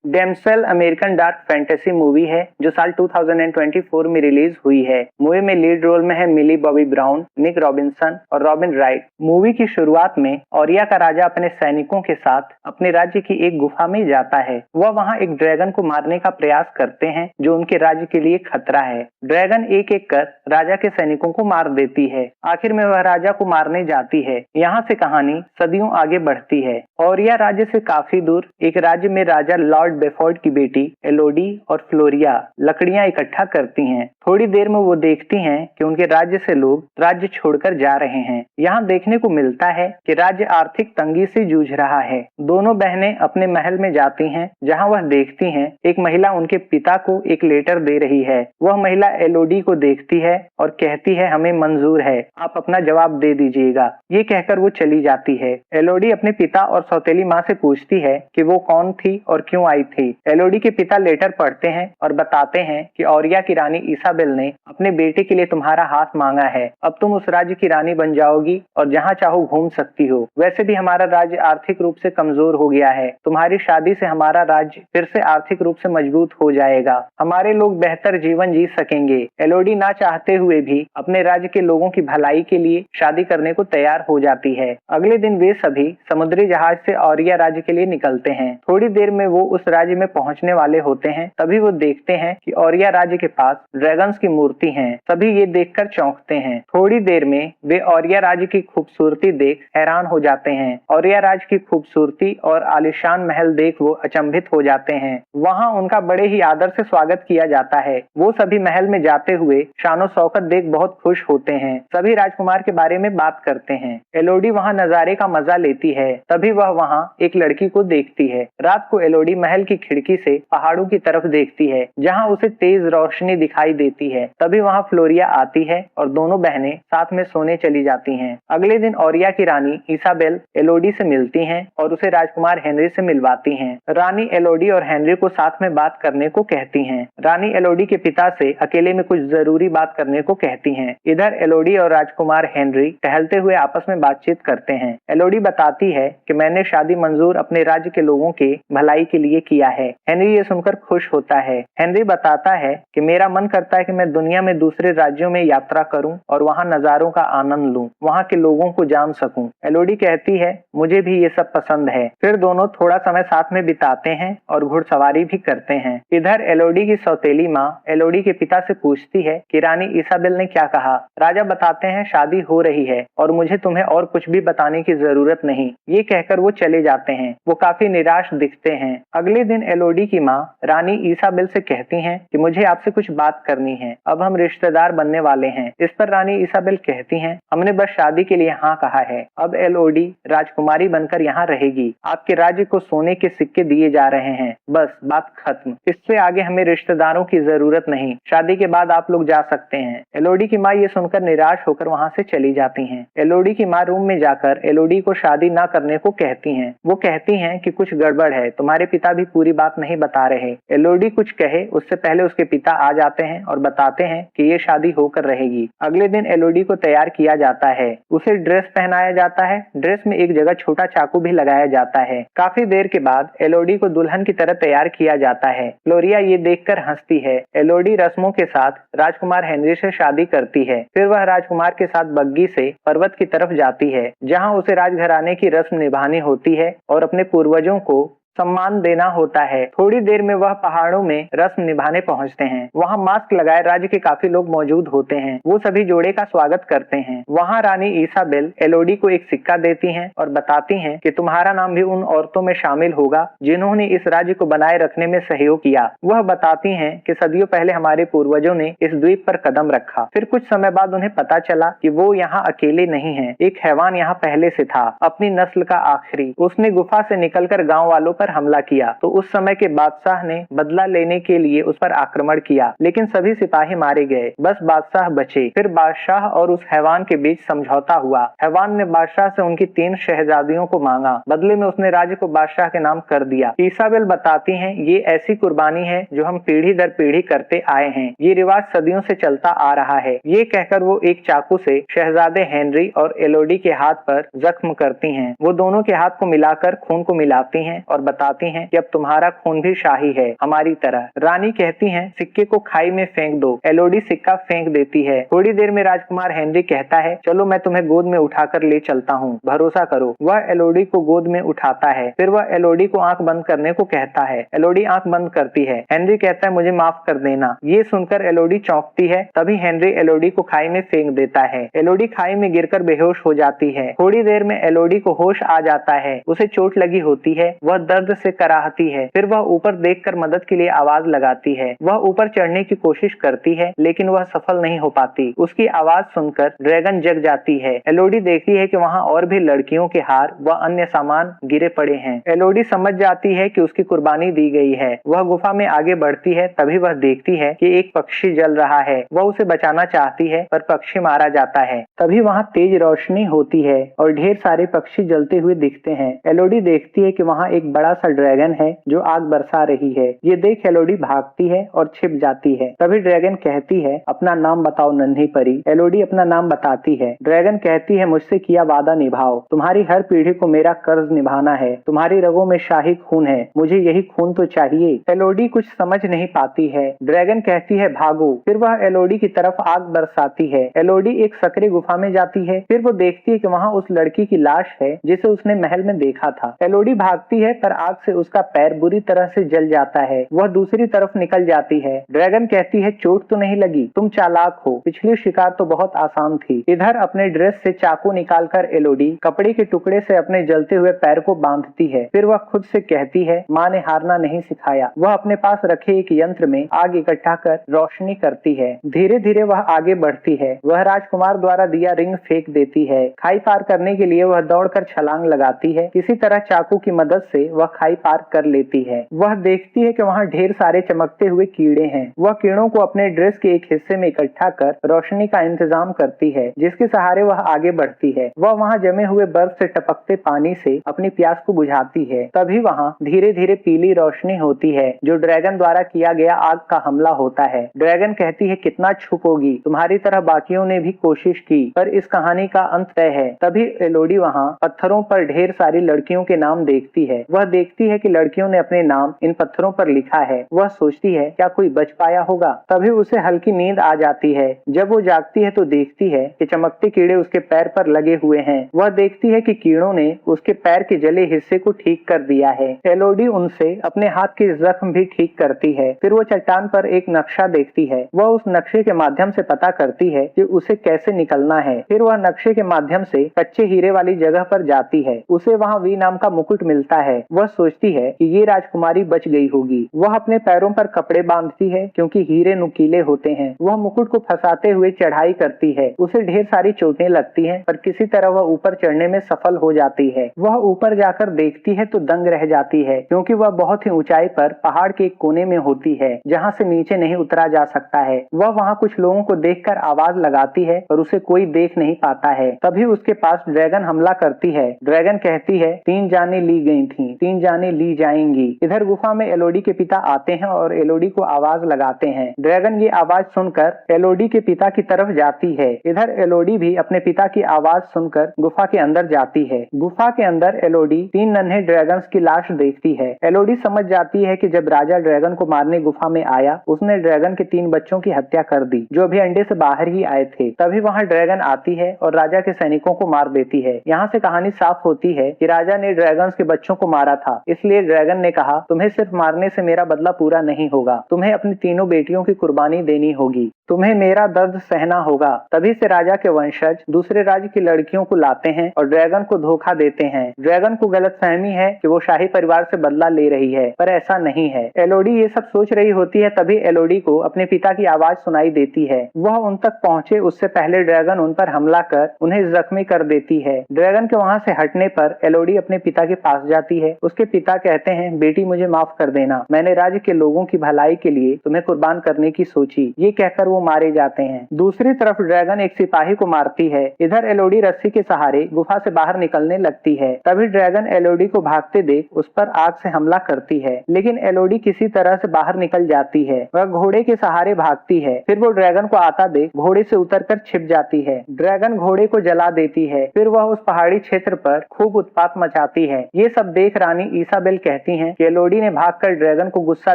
डेमसेल American dark fantasy movie है जो साल 2024 में रिलीज हुई है। मूवी में लीड रोल में है मिली बॉबी ब्राउन, निक रॉबिन्सन और रॉबिन राइट। मूवी की शुरुआत में ऑरिया का राजा अपने सैनिकों के साथ अपने राज्य की एक गुफा में जाता है। वह वहां एक ड्रैगन को मारने का प्रयास करते हैं जो उनके राज्य के लिए खतरा है। ड्रैगन एक एक कर राजा के सैनिकों को मार देती है। आखिर में वह राजा को मारने जाती है। यहाँ से कहानी सदियों आगे बढ़ती है। ऑरिया राज्य से काफी दूर एक राज्य में राजा लॉर्ड बेफोर्ड की बेटी एलोडी और फ्लोरिया लकड़ियां इकट्ठा करती हैं। थोड़ी देर में वो देखती हैं कि उनके राज्य से लोग राज्य छोड़कर जा रहे हैं। यहाँ देखने को मिलता है कि राज्य आर्थिक तंगी से जूझ रहा है। दोनों बहनें अपने महल में जाती हैं, जहाँ वह देखती हैं एक महिला उनके पिता को एक लेटर दे रही है। वह महिला एलोडी को देखती है और कहती है, हमें मंजूर है, आप अपना जवाब दे दीजिएगा। ये कहकर वो चली जाती है। एलोडी अपने पिता और सौतेली माँ से पूछती है कि वो कौन थी और क्यों आई थी। एलोडी के पिता लेटर पढ़ते हैं और बताते हैं कि ऑरिया की रानी इसाबेल ने अपने बेटे के लिए तुम्हारा हाथ मांगा है। अब तुम उस राज्य की रानी बन जाओगी और जहाँ चाहो घूम सकती हो। वैसे भी हमारा राज्य आर्थिक रूप से कमजोर हो गया है। तुम्हारी शादी से हमारा राज्य फिर से आर्थिक रूप से मजबूत हो जाएगा। हमारे लोग बेहतर जीवन जी सकेंगे। एलोडी ना चाहते हुए भी अपने राज्य के लोगों की भलाई के लिए शादी करने को तैयार हो जाती है। अगले दिन वे सभी समुद्री जहाज से ऑरिया राज्य के लिए निकलते हैं। थोड़ी देर में वो उस राज्य में पहुंचने वाले होते हैं। तभी वो देखते हैं कि ऑरिया राज्य के पास ड्रैगन्स की मूर्ति है। सभी ये देखकर चौंकते हैं। थोड़ी देर में वे ऑरिया राज्य की खूबसूरती देख हैरान हो जाते हैं। ऑरिया राज्य की खूबसूरती और आलीशान महल देख वो अचंभित हो जाते हैं। वहाँ उनका बड़े ही आदर से स्वागत किया जाता है। वो सभी महल में जाते हुए शानो शौकत देख बहुत खुश होते हैं। सभी राजकुमार के बारे में बात करते हैं। एलोडी वहाँ नजारे का मजा लेती है। तभी वह वहाँ एक लड़की को देखती है। रात को एलोडी महल की खिड़की से पहाड़ों की तरफ देखती है, जहाँ उसे तेज रोशनी दिखाई देती है। तभी वहाँ फ्लोरिया आती है और दोनों बहनें साथ में सोने चली जाती हैं। अगले दिन ऑरिया की रानी इसाबेल एलोडी से मिलती हैं और उसे राजकुमार हेनरी से मिलवाती हैं। रानी एलोडी और हेनरी को साथ में बात करने को कहती हैं। रानी एलोडी के पिता से अकेले में कुछ जरूरी बात करने को कहती हैं। इधर एलोडी और राजकुमार हेनरी टहलते हुए आपस में बातचीत करते हैं। एलोडी बताती है कि मैंने शादी मंजूर अपने राज्य के लोगों के भलाई के लिए किया है। हेनरी ये सुनकर खुश होता है। हेनरी बताता है कि मेरा मन करता है कि मैं दुनिया में दूसरे राज्यों में यात्रा करूं और वहां नजारों का आनंद लूं, वहां के लोगों को जान सकूं। एलोडी कहती है, मुझे भी ये सब पसंद है। फिर दोनों थोड़ा समय साथ में बिताते हैं और घुड़सवारी भी करते हैं। इधर एलोडी की सौतेली माँ एलोडी के पिता से पूछती है कि रानी इसाबेल ने क्या कहा। राजा बताते हैं, शादी हो रही है और मुझे तुम्हें और कुछ भी बताने की जरूरत नहीं। ये कहकर वो चले जाते हैं। वो काफी निराश दिखते हैं। अगले दिन एलोडी की माँ रानी इसाबेल से कहती हैं कि मुझे आपसे कुछ बात करनी है। अब हम रिश्तेदार बनने वाले हैं। इस पर रानी इसाबेल कहती हैं, हमने बस शादी के लिए हाँ कहा है। अब एलोडी राजकुमारी बनकर यहाँ रहेगी। आपके राज्य को सोने के सिक्के दिए जा रहे हैं। बस बात खत्म। इससे आगे हमें रिश्तेदारों की जरूरत नहीं। शादी के बाद आप लोग जा सकते हैं। एलोडी की माँ ये सुनकर निराश होकर वहाँ से चली जाती हैं। एलोडी की माँ रूम में जाकर एलोडी को शादी ना करने को कहती हैं। वो कहती हैं कि कुछ गड़बड़ है, तुम्हारे पिता भी पूरी बात नहीं बता रहे। एलोडी कुछ कहे उससे पहले उसके पिता आ जाते हैं और बताते हैं कि ये शादी होकर रहेगी। अगले दिन एलोडी को तैयार किया जाता है। उसे ड्रेस पहनाया जाता है। ड्रेस में एक जगह छोटा चाकू भी लगाया जाता है। काफी देर के बाद एलोडी को दुल्हन की तरह तैयार किया जाता है। फ्लोरिया ये देखकर हंसती है। एलोडी रस्मों के साथ राजकुमार हेनरी से शादी करती है। फिर वह राजकुमार के साथ बग्गी से पर्वत की तरफ जाती है, जहाँ उसे राजघराने की रस्म निभानी होती है और अपने पूर्वजों को सम्मान देना होता है। थोड़ी देर में वह पहाड़ों में रस्म निभाने पहुंचते हैं। वहां मास्क लगाए राज्य के काफी लोग मौजूद होते हैं। वो सभी जोड़े का स्वागत करते हैं। वहां रानी इसाबेल एलोडी को एक सिक्का देती हैं और बताती हैं कि तुम्हारा नाम भी उन औरतों में शामिल होगा जिन्होंने इस राज्य को बनाए रखने में सहयोग किया। वह बताती हैं कि सदियों पहले हमारे पूर्वजों ने इस द्वीप पर कदम रखा। फिर कुछ समय बाद उन्हें पता चला कि वो यहाँ अकेले नहीं है। एक हैवान यहाँ पहले से था, अपनी नस्ल का आखिरी। उसने गुफा से निकलकर गाँव वालों पर हमला किया तो उस समय के बादशाह ने बदला लेने के लिए उस पर आक्रमण किया, लेकिन सभी सिपाही मारे गए। बस बादशाह बचे। फिर बादशाह और उस हैवान के बीच समझौता हुआ। हैवान ने बादशाह से उनकी 3 शहजादियों को मांगा। बदले में उसने राज्य को बादशाह के नाम कर दिया। इसाबेल बताती हैं, ये ऐसी कुर्बानी है जो हम पीढ़ी दर पीढ़ी करते आए हैं। ये रिवाज सदियों से चलता आ रहा है। ये कहकर वो एक चाकू से शहजादे हेनरी और एलोडी के हाथ पर जख्म करती हैं। वो दोनों के हाथ को मिलाकर खून को मिलाती हैं और बताती हैं कि अब तुम्हारा खून भी शाही है हमारी तरह। रानी कहती हैं सिक्के को खाई में फेंक दो। एलोडी सिक्का फेंक देती है। थोड़ी देर में राजकुमार हेनरी कहता है चलो मैं तुम्हें गोद में उठाकर ले चलता हूँ, भरोसा करो। वह एलोडी को गोद में उठाता है। फिर वह एलोडी को आंख बंद करने को कहता है। एलोडी आंख बंद करती है। हेनरी कहता है मुझे माफ कर देना। ये सुनकर एलोडी चौंकती है। तभी हेनरी एलोडी को खाई में फेंक देता है। एलोडी खाई में गिरकर बेहोश हो जाती है। थोड़ी देर में एलोडी को होश आ जाता है। उसे चोट लगी होती है। वह दर्द से कराहती है। फिर वह ऊपर देखकर मदद के लिए आवाज लगाती है। वह ऊपर चढ़ने की कोशिश करती है लेकिन वह सफल नहीं हो पाती। उसकी आवाज सुनकर ड्रैगन जग जाती है। एलोडी देखती है कि वहां और भी लड़कियों के हार व अन्य सामान गिरे पड़े हैं। एलोडी समझ जाती है कि उसकी कुर्बानी दी गई है। वह गुफा में आगे बढ़ती है। तभी वह देखती है कि एक पक्षी जल रहा है। वह उसे बचाना चाहती है पर पक्षी मारा जाता है। तभी वहां तेज रोशनी होती है और ढेर सारे पक्षी जलते हुए दिखते हैं। एलोडी देखती है कि वहां एक बड़ा सा ड्रैगन है जो आग बरसा रही है। ये देख एलोडी भागती है और छिप जाती है। तभी ड्रैगन कहती है अपना नाम बताओ नन्ही परी। एलोडी अपना नाम बताती है। ड्रैगन कहती है मुझसे किया वादा निभाओ। तुम्हारी हर पीढ़ी को मेरा कर्ज निभाना है। तुम्हारी रगों में शाही खून है, मुझे यही खून तो चाहिए। एलोडी कुछ समझ नहीं पाती है। ड्रैगन कहती है भागो। फिर वह एलोडी की तरफ आग बरसाती है। एलोडी एक सकरी गुफा में जाती है। फिर वो देखती है कि वहाँ उस लड़की की लाश है जिसे उसने महल में देखा था। एलोडी भागती है पर आग से उसका पैर बुरी तरह से जल जाता है। वह दूसरी तरफ निकल जाती है। ड्रैगन कहती है चोट तो नहीं लगी, तुम चालाक हो, पिछली शिकार तो बहुत आसान थी। इधर अपने ड्रेस से चाकू निकालकर एलोडी कपड़े के टुकड़े से अपने जलते हुए पैर को बांधती है। फिर वह खुद से कहती है माँ ने हारना नहीं सिखाया। वह अपने पास रखे एक यंत्र में आग इकट्ठा कर रोशनी करती है। धीरे धीरे वह आगे बढ़ती है। वह राजकुमार द्वारा दिया रिंग फेंक देती है। खाई पार करने के लिए वह दौड़कर छलांग लगाती है। किसी तरह चाकू की मदद से वह खाई पार कर लेती है। वह देखती है कि वहाँ ढेर सारे चमकते हुए कीड़े हैं। वह कीड़ों को अपने ड्रेस के एक हिस्से में इकट्ठा कर रोशनी का इंतजाम करती है जिसके सहारे वह आगे बढ़ती है। वह वहाँ जमे हुए बर्फ से टपकते पानी से अपनी प्यास को बुझाती है। तभी वहाँ धीरे धीरे पीली रोशनी होती है जो ड्रैगन द्वारा किया गया आग का हमला होता है। ड्रैगन कहती है कितना छुपोगी, तुम्हारी तरह बाकियों ने भी कोशिश की पर इस कहानी का अंत तय है। तभी एलोडी वहाँ पत्थरों पर ढेर सारी लड़कियों के नाम देखती है। वह देखती है कि लड़कियों ने अपने नाम इन पत्थरों पर लिखा है। वह सोचती है क्या कोई बच पाया होगा। तभी उसे हल्की नींद आ जाती है। जब वो जागती है तो देखती है कि चमकते कीड़े उसके पैर पर लगे हुए हैं। वह देखती है कि कीड़ों ने उसके पैर के जले हिस्से को ठीक कर दिया है। एलोडी उनसे अपने हाथ के जख्म भी ठीक करती है। फिर वो चट्टान पर एक नक्शा देखती है। वह उस नक्शे के माध्यम से पता करती है कि उसे कैसे निकलना है। फिर वह नक्शे के माध्यम से कच्चे हीरे वाली जगह पर जाती है। उसे वहाँ वी नाम का मुकुट मिलता है। वह सोचती है कि ये राजकुमारी बच गई होगी। वह अपने पैरों पर कपड़े बांधती है क्योंकि हीरे नुकीले होते हैं। वह मुकुट को फंसाते हुए चढ़ाई करती है। उसे ढेर सारी चोटें लगती हैं पर किसी तरह वह ऊपर चढ़ने में सफल हो जाती है। वह ऊपर जाकर देखती है तो दंग रह जाती है क्योंकि वह बहुत ही ऊंचाई पर पहाड़ के एक कोने में होती है जहाँ से नीचे नहीं उतरा जा सकता है। वह वहाँ कुछ लोगों को देखकर आवाज लगाती है पर उसे कोई देख नहीं पाता है। तभी उसके पास ड्रैगन हमला करती है। ड्रैगन कहती है 3 जाने ली गई थी, 3 जाने ली जाएंगी। इधर गुफा में एलोडी के पिता आते हैं और एलोडी को आवाज लगाते हैं। ड्रैगन ये आवाज सुनकर एलोडी के पिता की तरफ जाती है। इधर एलोडी भी अपने पिता की आवाज सुनकर गुफा के अंदर जाती है। गुफा के अंदर एलोडी 3 नन्हे ड्रैगन्स की लाश देखती है। एलोडी समझ जाती है कि जब राजा ड्रैगन को मारने गुफा में आया उसने ड्रैगन के 3 बच्चों की हत्या कर दी जो अभी अंडे से बाहर ही आए थे। तभी वहाँ ड्रैगन आती है और राजा के सैनिकों को मार देती है। यहाँ से कहानी साफ होती है कि राजा ने ड्रैगन्स के बच्चों को मारा था, इसलिए ड्रैगन ने कहा तुम्हें सिर्फ मारने से मेरा बदला पूरा नहीं होगा, तुम्हें अपनी तीनों बेटियों की कुर्बानी देनी होगी, तुम्हें मेरा दर्द सहना होगा। तभी से राजा के वंशज दूसरे राज्य की लड़कियों को लाते हैं और ड्रैगन को धोखा देते हैं। ड्रैगन को गलतफहमी है कि वो शाही परिवार से बदला ले रही है पर ऐसा नहीं है। एलोडी ये सब सोच रही होती है तभी एलोडी को अपने पिता की आवाज सुनाई देती है। वह उन तक पहुंचे उससे पहले ड्रैगन उन पर हमला कर उन्हें जख्मी कर देती है। ड्रैगन के वहां से हटने पर एलोडी अपने पिता के पास जाती है। उसके पिता कहते हैं बेटी मुझे माफ कर देना, मैंने राज्य के लोगों की भलाई के लिए तुम्हें कुर्बान करने की सोची। ये कहकर वो मारे जाते हैं। दूसरी तरफ ड्रैगन एक सिपाही को मारती है। इधर एलोडी रस्सी के सहारे गुफा से बाहर निकलने लगती है। तभी ड्रैगन एलोडी को भागते देख उस पर आग से हमला करती है लेकिन एलोडी किसी तरह से बाहर निकल जाती है। वह घोड़े के सहारे भागती है। फिर वो ड्रैगन को आता देख घोड़े से उतरकर छिप जाती है। ड्रैगन घोड़े को जला देती है। फिर वह उस पहाड़ी क्षेत्र पर खूब उत्पात मचाती है। ये सब देख रानी इसाबेल कहती हैं कि एलोडी ने भागकर ड्रैगन को गुस्सा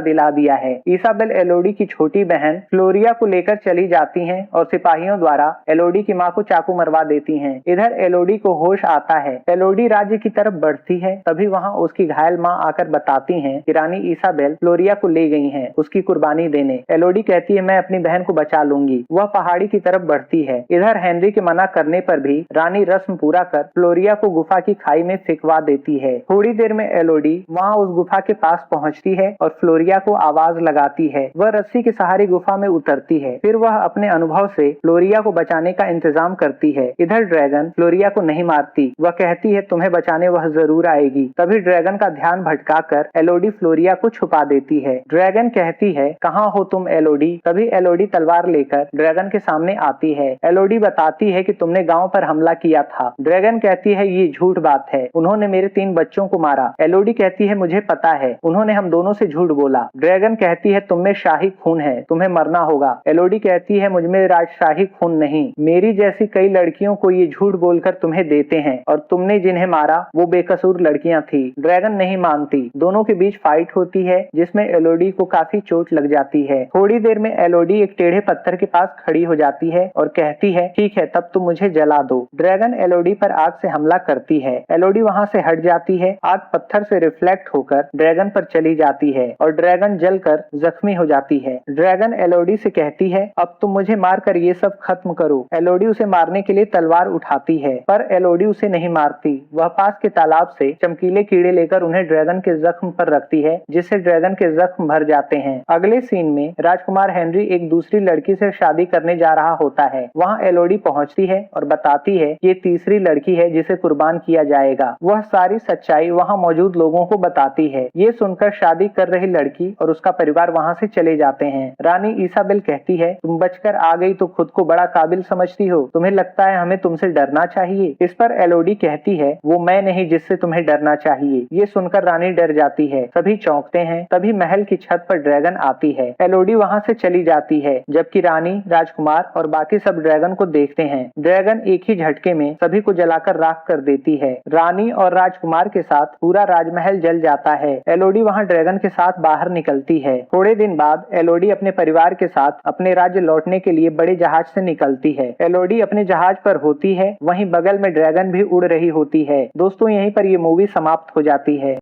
दिला दिया है। इसाबेल एलोडी की छोटी बहन फ्लोरिया को लेकर चली जाती हैं और सिपाहियों द्वारा एलोडी की मां को चाकू मरवा देती हैं। इधर एलोडी को होश आता है। एलोडी राज्य की तरफ बढ़ती है, तभी वहां उसकी घायल मां आकर बताती हैं कि रानी इसाबेल फ्लोरिया को ले गई हैं उसकी कुर्बानी देने। एलोडी कहती है मैं अपनी बहन को बचा लूंगी। वह पहाड़ी की तरफ बढ़ती है। इधर हेनरी के मना करने पर भी रानी रस्म पूरा कर फ्लोरिया को गुफा की खाई में फेंकवा देती है। थोड़ी देर में एलोडी वहां उस गुफा के पास पहुंचती है और फ्लोरिया को आवाज लगाती है। वह रस्सी के सहारे गुफा में उतरती है। फिर वह अपने अनुभव से फ्लोरिया को बचाने का इंतजाम करती है। इधर ड्रैगन फ्लोरिया को नहीं मारती। वह कहती है तुम्हें बचाने वह जरूर आएगी। तभी ड्रैगन का ध्यान भटकाकर एलोडी फ्लोरिया को छुपा देती है। ड्रैगन कहती है कहाँ हो तुम एलोडी। तभी एलोडी तलवार लेकर ड्रैगन के सामने आती है। एलोडी बताती है कि तुमने गांव पर हमला किया था। ड्रैगन कहती है ये झूठ बात है, उन्होंने मेरे 3 बच्चों को मारा। एलोडी कहती है मुझे पता है, उन्होंने हम दोनों से झूठ बोला। ड्रैगन कहती है तुम में शाही खून है, तुम्हें मरना होगा। एलोडी कहती है मुझ में राजशाही खून नहीं, मेरी जैसी कई लड़कियों को ये झूठ बोलकर तुम्हें देते हैं और तुमने जिन्हें मारा वो बेकसूर लड़कियां थी। ड्रैगन नहीं मानती। दोनों के बीच फाइट होती है जिसमें एलोडी को काफी चोट लग जाती है। थोड़ी देर में एलोडी एक टेढ़े पत्थर के पास खड़ी हो जाती है और कहती है ठीक है तब तुम मुझे जला दो। ड्रैगन एलोडी पर आग से हमला करती है। एलोडी वहां से हट जाती है। आग पत्थर से रिफ्लेक्ट होकर ड्रैगन पर चली जाती है और ड्रैगन जलकर जख्मी हो जाती है। ड्रैगन एलोडी से कहती है अब तुम मुझे मारकर ये सब खत्म करो। एलोडी उसे मारने के लिए तलवार उठाती है पर एलोडी उसे नहीं मारती। वह पास के तालाब से चमकीले कीड़े लेकर उन्हें ड्रैगन के जख्म पर रखती है जिससे ड्रैगन के जख्म भर जाते हैं। अगले सीन में राजकुमार हेनरी एक दूसरी लड़की से शादी करने जा रहा होता है। वहाँ एलोडी पहुँचती है और बताती है ये तीसरी लड़की है जिसे कुर्बान किया जाएगा। वह सारी सच्चाई वहाँ मौजूद लोगों को बताती है। ये सुनकर शादी कर रही लड़की और उसका परिवार वहाँ से चले जाते हैं। रानी इसाबेल कहती है तुम बचकर आ गई तो खुद को बड़ा काबिल समझती हो, तुम्हें लगता है हमें तुमसे डरना चाहिए। इस पर एलोडी कहती है वो मैं नहीं जिससे तुम्हें डरना चाहिए। ये सुनकर रानी डर जाती है। सभी चौंकते हैं। तभी महल की छत पर ड्रैगन आती है। एलोडी वहाँ से चली जाती है जबकि रानी, राजकुमार और बाकी सब ड्रैगन को देखते हैं। ड्रैगन एक ही झटके में सभी को जलाकर राख कर देती है। रानी और राजकुमार के साथ पूरा राजमहल जल जाता है। एलोडी वहाँ ड्रैगन के साथ बाहर निकलती है। थोड़े दिन बाद एलोडी अपने परिवार के साथ अपने राज्य लौटने के लिए बड़े जहाज से निकलती है। एलोडी अपने जहाज पर होती है, वहीं बगल में ड्रैगन भी उड़ रही होती है। दोस्तों यहीं पर ये मूवी समाप्त हो जाती है।